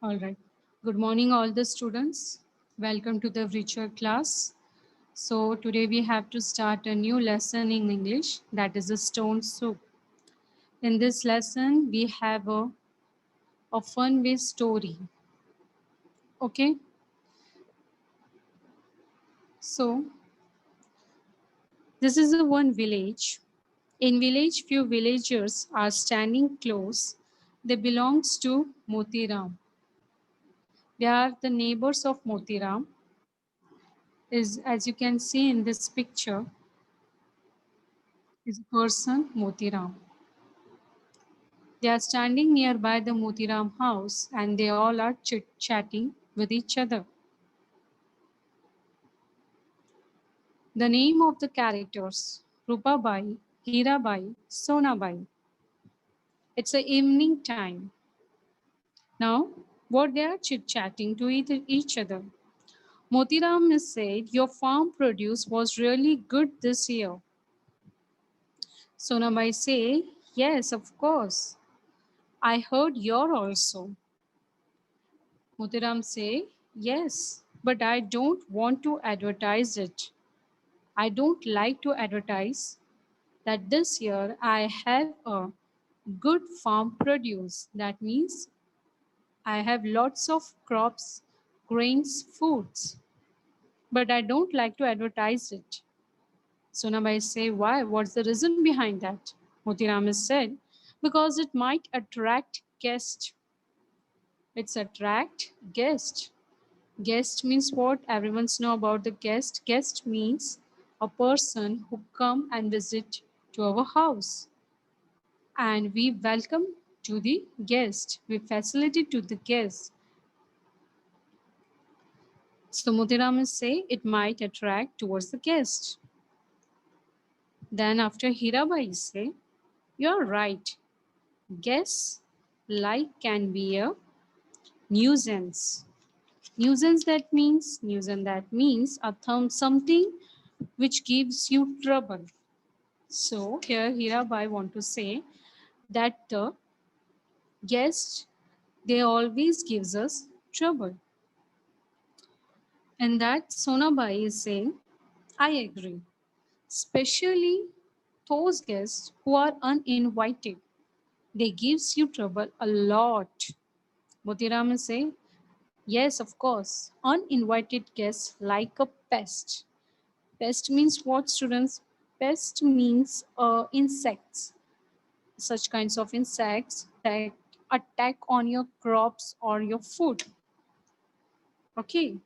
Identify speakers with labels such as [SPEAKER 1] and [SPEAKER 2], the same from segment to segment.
[SPEAKER 1] All right. Good morning, all the students. Welcome to the virtual class. So, today we have to start a new lesson in English, that is a stone soup. In this lesson, we have a fun way story. Okay. So, this is a one village. In village, few villagers are standing close. They belongs to Motiram. They are the neighbors of Motiram. Is as you can see in this picture, is a person Motiram. They are standing nearby the Motiram house and they all are chit-chatting with each other. The name of the characters, Rupabai, Hirabai, Sonabai. It's a evening time. Now, what they are chit-chatting to each other. Motiram has said, your farm produce was really good this year. Sonabai say, yes, of course. I heard your also. Motiram say, yes, but I don't want to advertise it. I don't like to advertise that this year I have a good farm produce. That means I have lots of crops, grains, foods, but I don't like to advertise it. Sonabai say, why? What's the reason behind that? Motiram has said, because it might attract guests. It's attract guests. Guest means what? Everyone's know about the guest. Guest means a person who come and visit to our house. And we welcome to the guest. We facilitate to the guest. So Motiraman say it might attract towards the guest. Then after Hirabai say, you're right. Guests like can be a nuisance. Nuisance that means a something which gives you trouble. So here Hirabai want to say that the guests they always gives us trouble. And that Sonabai is saying, I agree. Especially those guests who are uninvited. They gives you trouble a lot. Motiram is saying, yes, of course. Uninvited guests like a pest. Pest means what, students? Pest means insects. Such kinds of insects that attack on your crops or your food. Okay.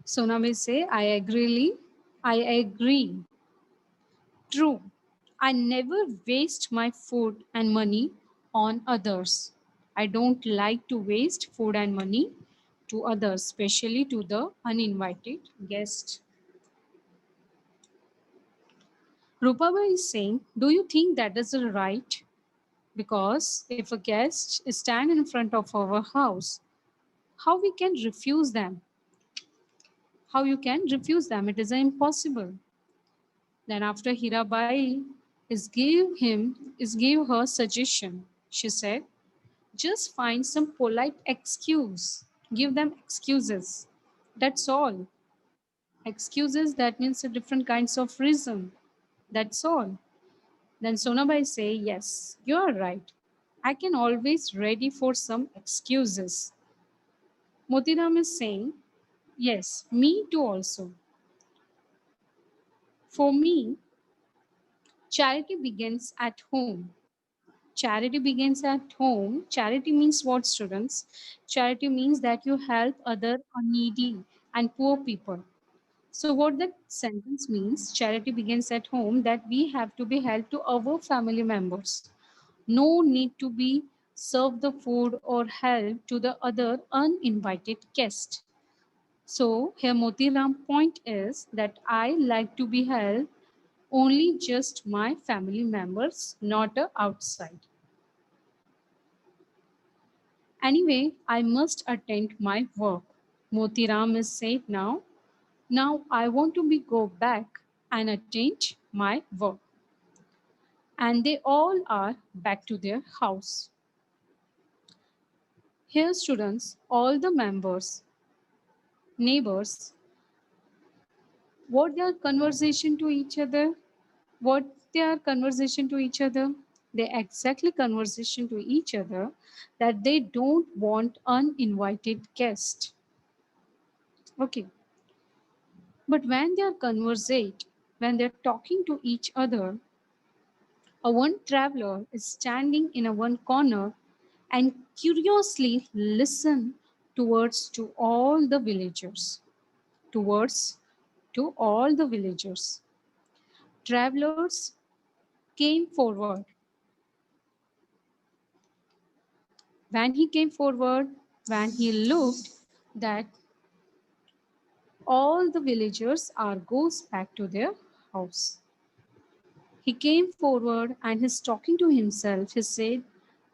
[SPEAKER 1] So now we say, I agree. I agree. True. I never waste my food and money on others. I don't like to waste food and money to others, especially to the uninvited guest. Rupaba is saying, do you think that is right? Because if a guest stand in front of our house, how we can refuse them? How you can refuse them? It is impossible. Then after Hirabai is give her suggestion. She said, just find some polite excuse. Give them excuses. That's all. Excuses that means a different kinds of reason. That's all. Then Sonabai say, yes, you are right. I can always ready for some excuses. Motiram is saying, yes, me too also. For me, charity begins at home. Charity begins at home. Charity means what, students? Charity means that you help other needy and poor people. So what that sentence means, charity begins at home, that we have to be help to our family members. No need to be serve the food or help to the other uninvited guest. So here Motiram point is that I like to be helped only just my family members, not a outside. Anyway, I must attend my work. Motiram is said now. Now I want to be go back and attend my work. And they all are back to their house. Here, students, all the members, neighbors, what their conversation to each other, what their conversation to each other, they exactly conversation to each other that they don't want uninvited guests. Okay, but when they are conversate, when they're talking to each other, a one traveler is standing in a one corner and curiously listen towards to all the villagers, towards to all the villagers. Travelers came forward. When he came forward, when he looked that all the villagers are goes back to their house. He came forward and he's talking to himself. He said,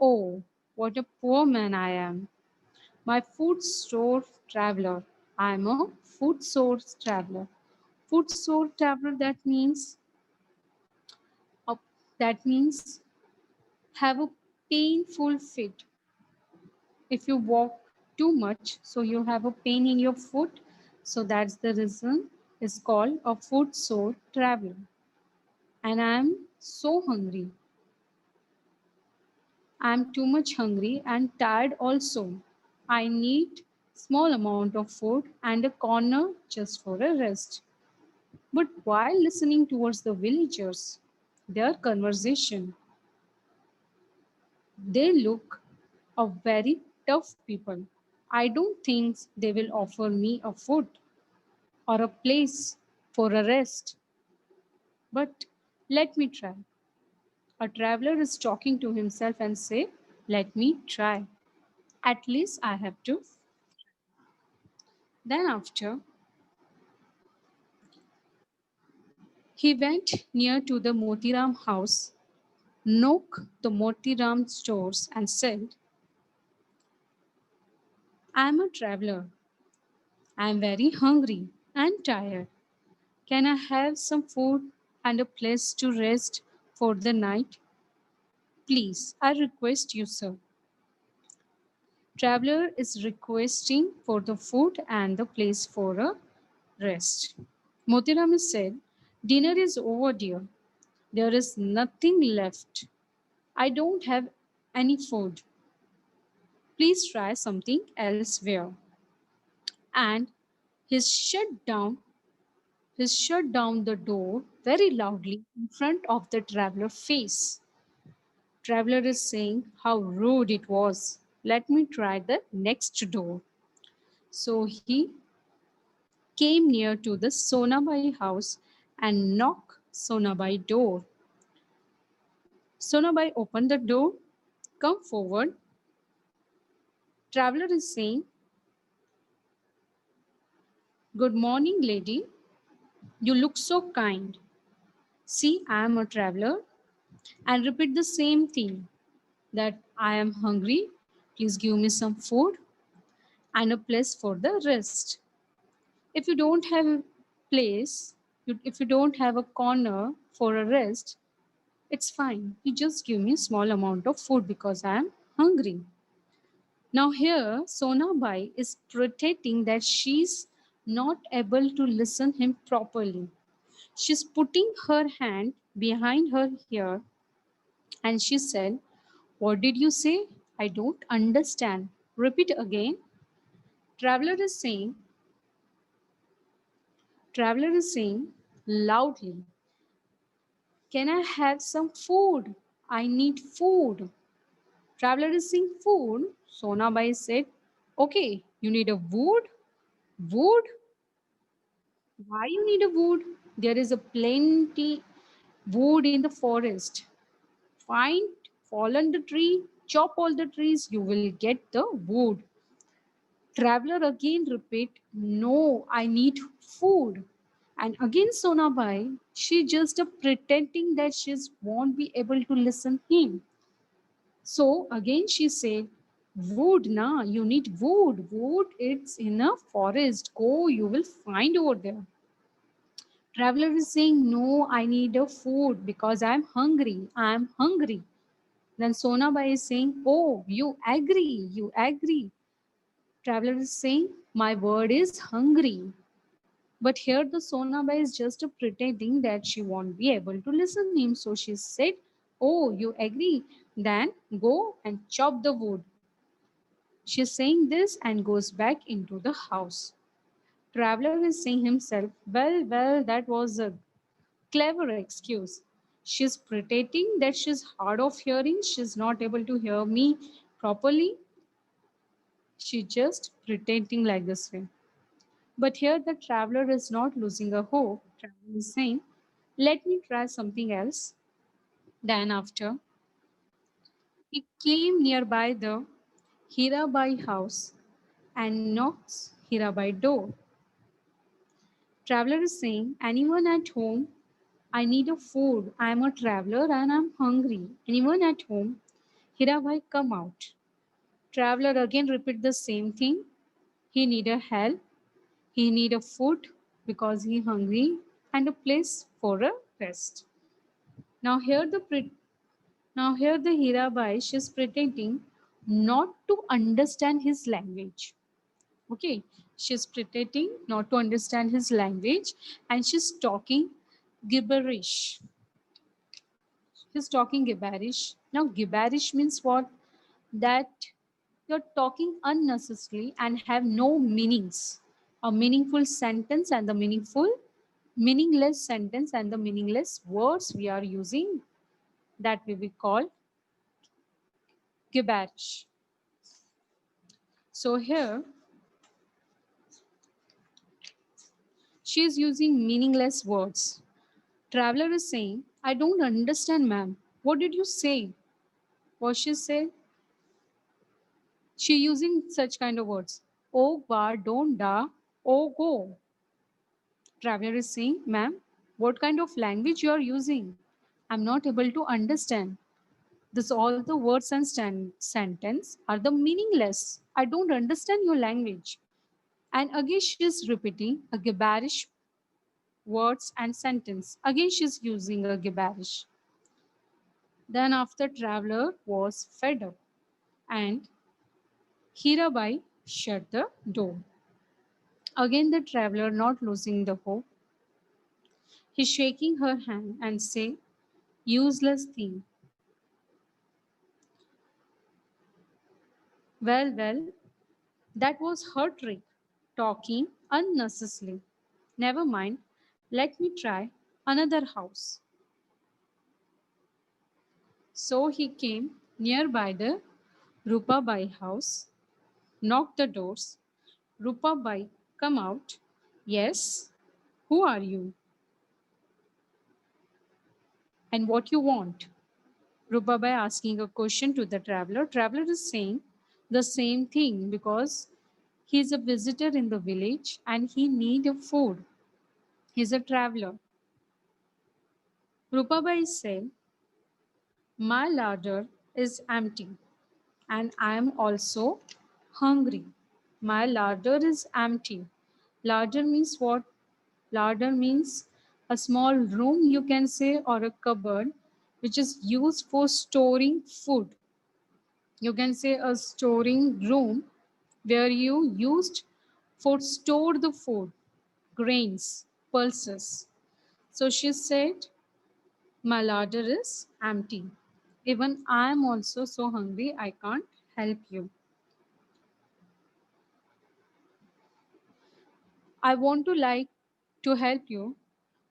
[SPEAKER 1] "Oh, what a poor man I am. My food store traveler. I am a food source traveler." Food source traveler, uh, that means have a painful fit. If you walk too much, so you have a pain in your foot, so that's the reason it's called a foot sore traveler. And I'm so hungry. I'm too much hungry and tired also. I need small amount of food and a corner just for a rest. But while listening towards the villagers, their conversation, they look a very tough people. I don't think they will offer me a food or a place for a rest. But let me try. A traveler is talking to himself and say, "Let me try. At least I have to." Then after, he went near to the Motiram house, knocked the Motiram doors and said, "I am a traveler. I am very hungry and tired. Can I have some food and a place to rest for the night? Please, I request you, sir." Traveler is requesting for the food and the place for a rest. Motiram said, "Dinner is over, dear. There is nothing left. I don't have any food. Please try something elsewhere." And he shut down the door very loudly in front of the traveler's face. Traveler is saying how rude it was. Let me try the next door. So he came near to the Sonabai house and knocked Sonabai door. Sonabai opened the door. "Come forward." Traveler is saying, "Good morning, lady. You look so kind. See, I am a traveler." And repeat the same thing that I am hungry. Please give me some food and a place for the rest. If you don't have a place, if you don't have a corner for a rest, it's fine. You just give me a small amount of food because I am hungry. Now here, Sonabai is protecting that she's not able to listen him properly. She's putting her hand behind her ear and she said, "What did you say? I don't understand. Repeat again." Traveler is saying, Traveler is saying loudly, "Can I have some food? I need food." Traveler is saying food. Sonabai said, "Okay, you need a wood? Wood? Why you need a wood? There is a plenty wood in the forest. Find, fall on the tree, chop all the trees, you will get the wood." Traveler again repeat, "No, I need food." And again Sonabai, she just pretending that she won't be able to listen him. So again she said, "Wood, na, you need wood. Wood, it's in a forest. Go, you will find over there." Traveler is saying, "No, I need a food because I'm hungry. I'm hungry." Then Sonabai is saying, oh, you agree, you agree. Traveler is saying, my word is hungry. But here the Sonabai is just pretending that she won't be able to listen him. So she said, oh, you agree? Then go and chop the wood. She's saying this and goes back into the house. Traveler is saying himself, well, that was a clever excuse. She's pretending that she's hard of hearing, she's not able to hear me properly. She just pretending like this way. But here the traveler is not losing a hope. Traveler is saying, let me try something else. Then after, he came nearby the Hirabai house and knocks Hirabai door. Traveler is saying, anyone at home? I need a food. I am a traveler and I'm hungry. Anyone at home? Hirabai, come out. Traveler again repeat the same thing. He need a help. He need a food because he hungry and a place for a rest. Now here the Hirabai, she's pretending not to understand his language. Okay, she's pretending not to understand his language and she's talking gibberish. She's talking gibberish. Now gibberish means what? That you're talking unnecessarily and have no meanings. A meaningful sentence and the meaningless sentence and the meaningless words we are using, that we will call gibberish. So here she is using meaningless words. Traveler is saying, I don't understand, ma'am. What did you say? What she said? She using such kind of words. Oh, ba, don't da, oh, go. Traveler is saying, ma'am, what kind of language you are using? I'm not able to understand. This all the words and sentence are the meaningless. I don't understand your language. And again she is repeating a gibberish words and sentence. Again she's using a gibberish. Then after traveler was fed up and Hirabai shut the door. Again the traveler not losing the hope. He's shaking her hand and say, useless thing. Well, that was her trick, talking unnecessarily. Never mind, let me try another house. So he came nearby the Rupabai house, knocked the doors. Rupabai, come out. Yes, who are you and what you want? Rupabai asking a question to the traveler. Traveler is saying the same thing because he is a visitor in the village and he need a food. He's a traveler. Rupabai said, my larder is empty and I am also hungry. My larder is empty. Larder means what? Larder means a small room, you can say, or a cupboard, which is used for storing food. You can say a storing room where you used for store the food, grains, pulses. So she said, my larder is empty. Even I am also so hungry, I can't help you. I want to like to help you,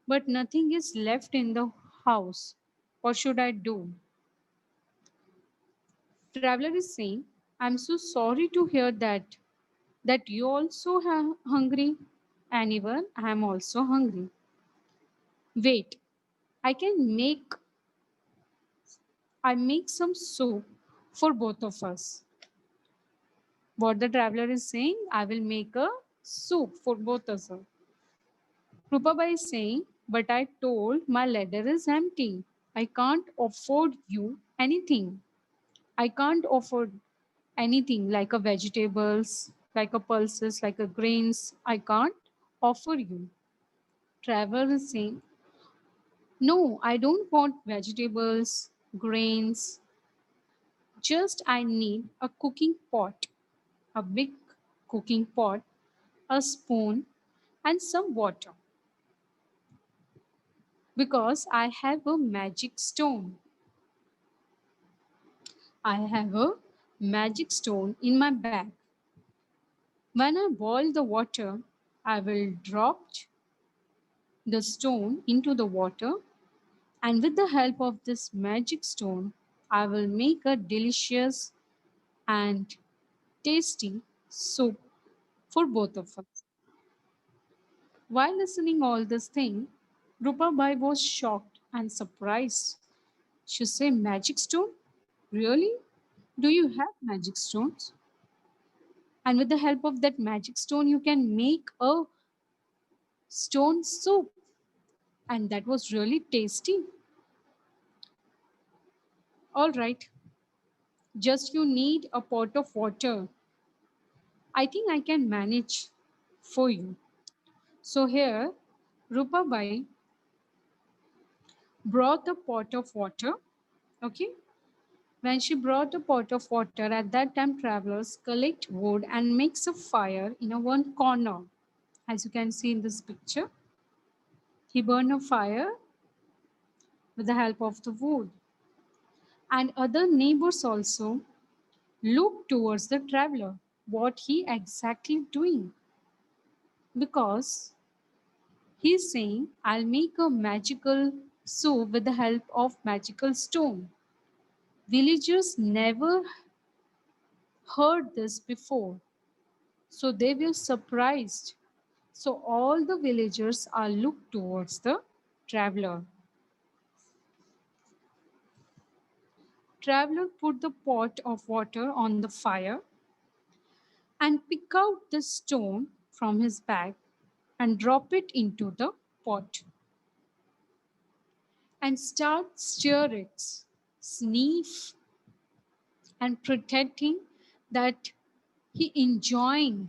[SPEAKER 1] but nothing is left in the house. What should I do? Traveler is saying, I'm so sorry to hear that you also are hungry and even I am also hungry. Wait, I can make some soup for both of us. What the traveler is saying, I will make a soup for both of us. Rupabai is saying, but I told my ladder is empty. I can't afford you anything. I can't afford anything like a vegetables, like a pulses, like a grains. I can't offer you. Traveler is saying, no, I don't want vegetables, grains. just I need a cooking pot, a big cooking pot, a spoon, and some water because I have a magic stone. I have a magic stone in my bag. When I boil the water, I will drop the stone into the water, and with the help of this magic stone, I will make a delicious and tasty soup for both of us. While listening all this thing, Rupabai was shocked and surprised. She said, "Magic stone? Really? Do you have magic stones? And with the help of that magic stone, you can make a stone soup." And that was really tasty. All right, just you need a pot of water. I think I can manage for you. So here, Rupabai brought a pot of water. Okay. When she brought a pot of water, at that time travelers collect wood and makes a fire in a one corner. As you can see in this picture, he burned a fire with the help of the wood. And other neighbors also look towards the traveler, what he exactly doing. Because he's saying, I'll make a magical soup with the help of magical stone. Villagers never heard this before, so they were surprised. So all the villagers are looked towards the traveler. Traveler put the pot of water on the fire and pick out the stone from his bag and drop it into the pot and start stir it, sniff and pretending that he enjoying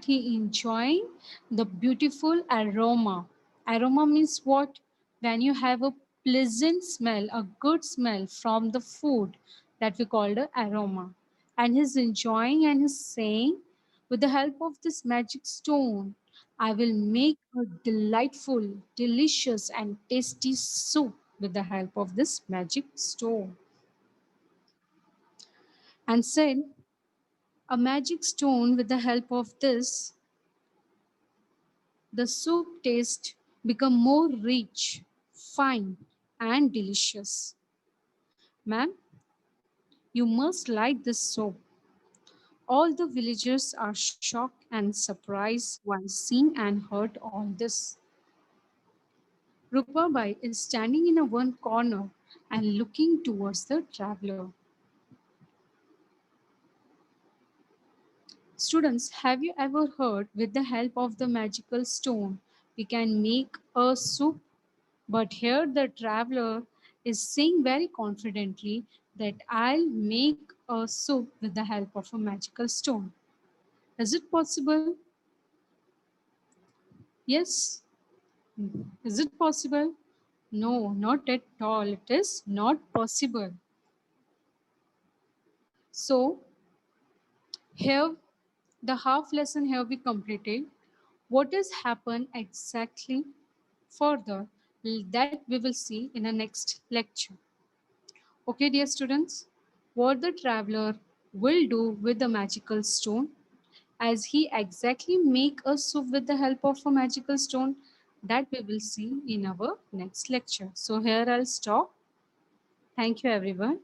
[SPEAKER 1] he enjoying the beautiful aroma. Aroma means what? When you have a pleasant smell, a good smell from the food, that we call the aroma. And he's enjoying and he's saying, with the help of this magic stone, I will make a delightful, delicious, and tasty soup with the help of this magic stone. And said, a magic stone with the help of this, the soup taste become more rich, fine, and delicious. Ma'am, you must like this soup. All the villagers are shocked and surprised while seeing and heard all this. Rupabai is standing in a one corner and looking towards the traveler. Students, have you ever heard with the help of the magical stone we can make a soup? But here the traveler is saying very confidently that I'll make a soup with the help of a magical stone. Is it possible? Yes. Is it possible? No, not at all. It is not possible. So here the half lesson here we completed. What has happened exactly further that we will see in the next lecture. Okay, dear students, what the traveler will do with the magical stone, as he exactly make a soup with the help of a magical stone, that we will see in our next lecture. So here I'll stop. Thank you everyone.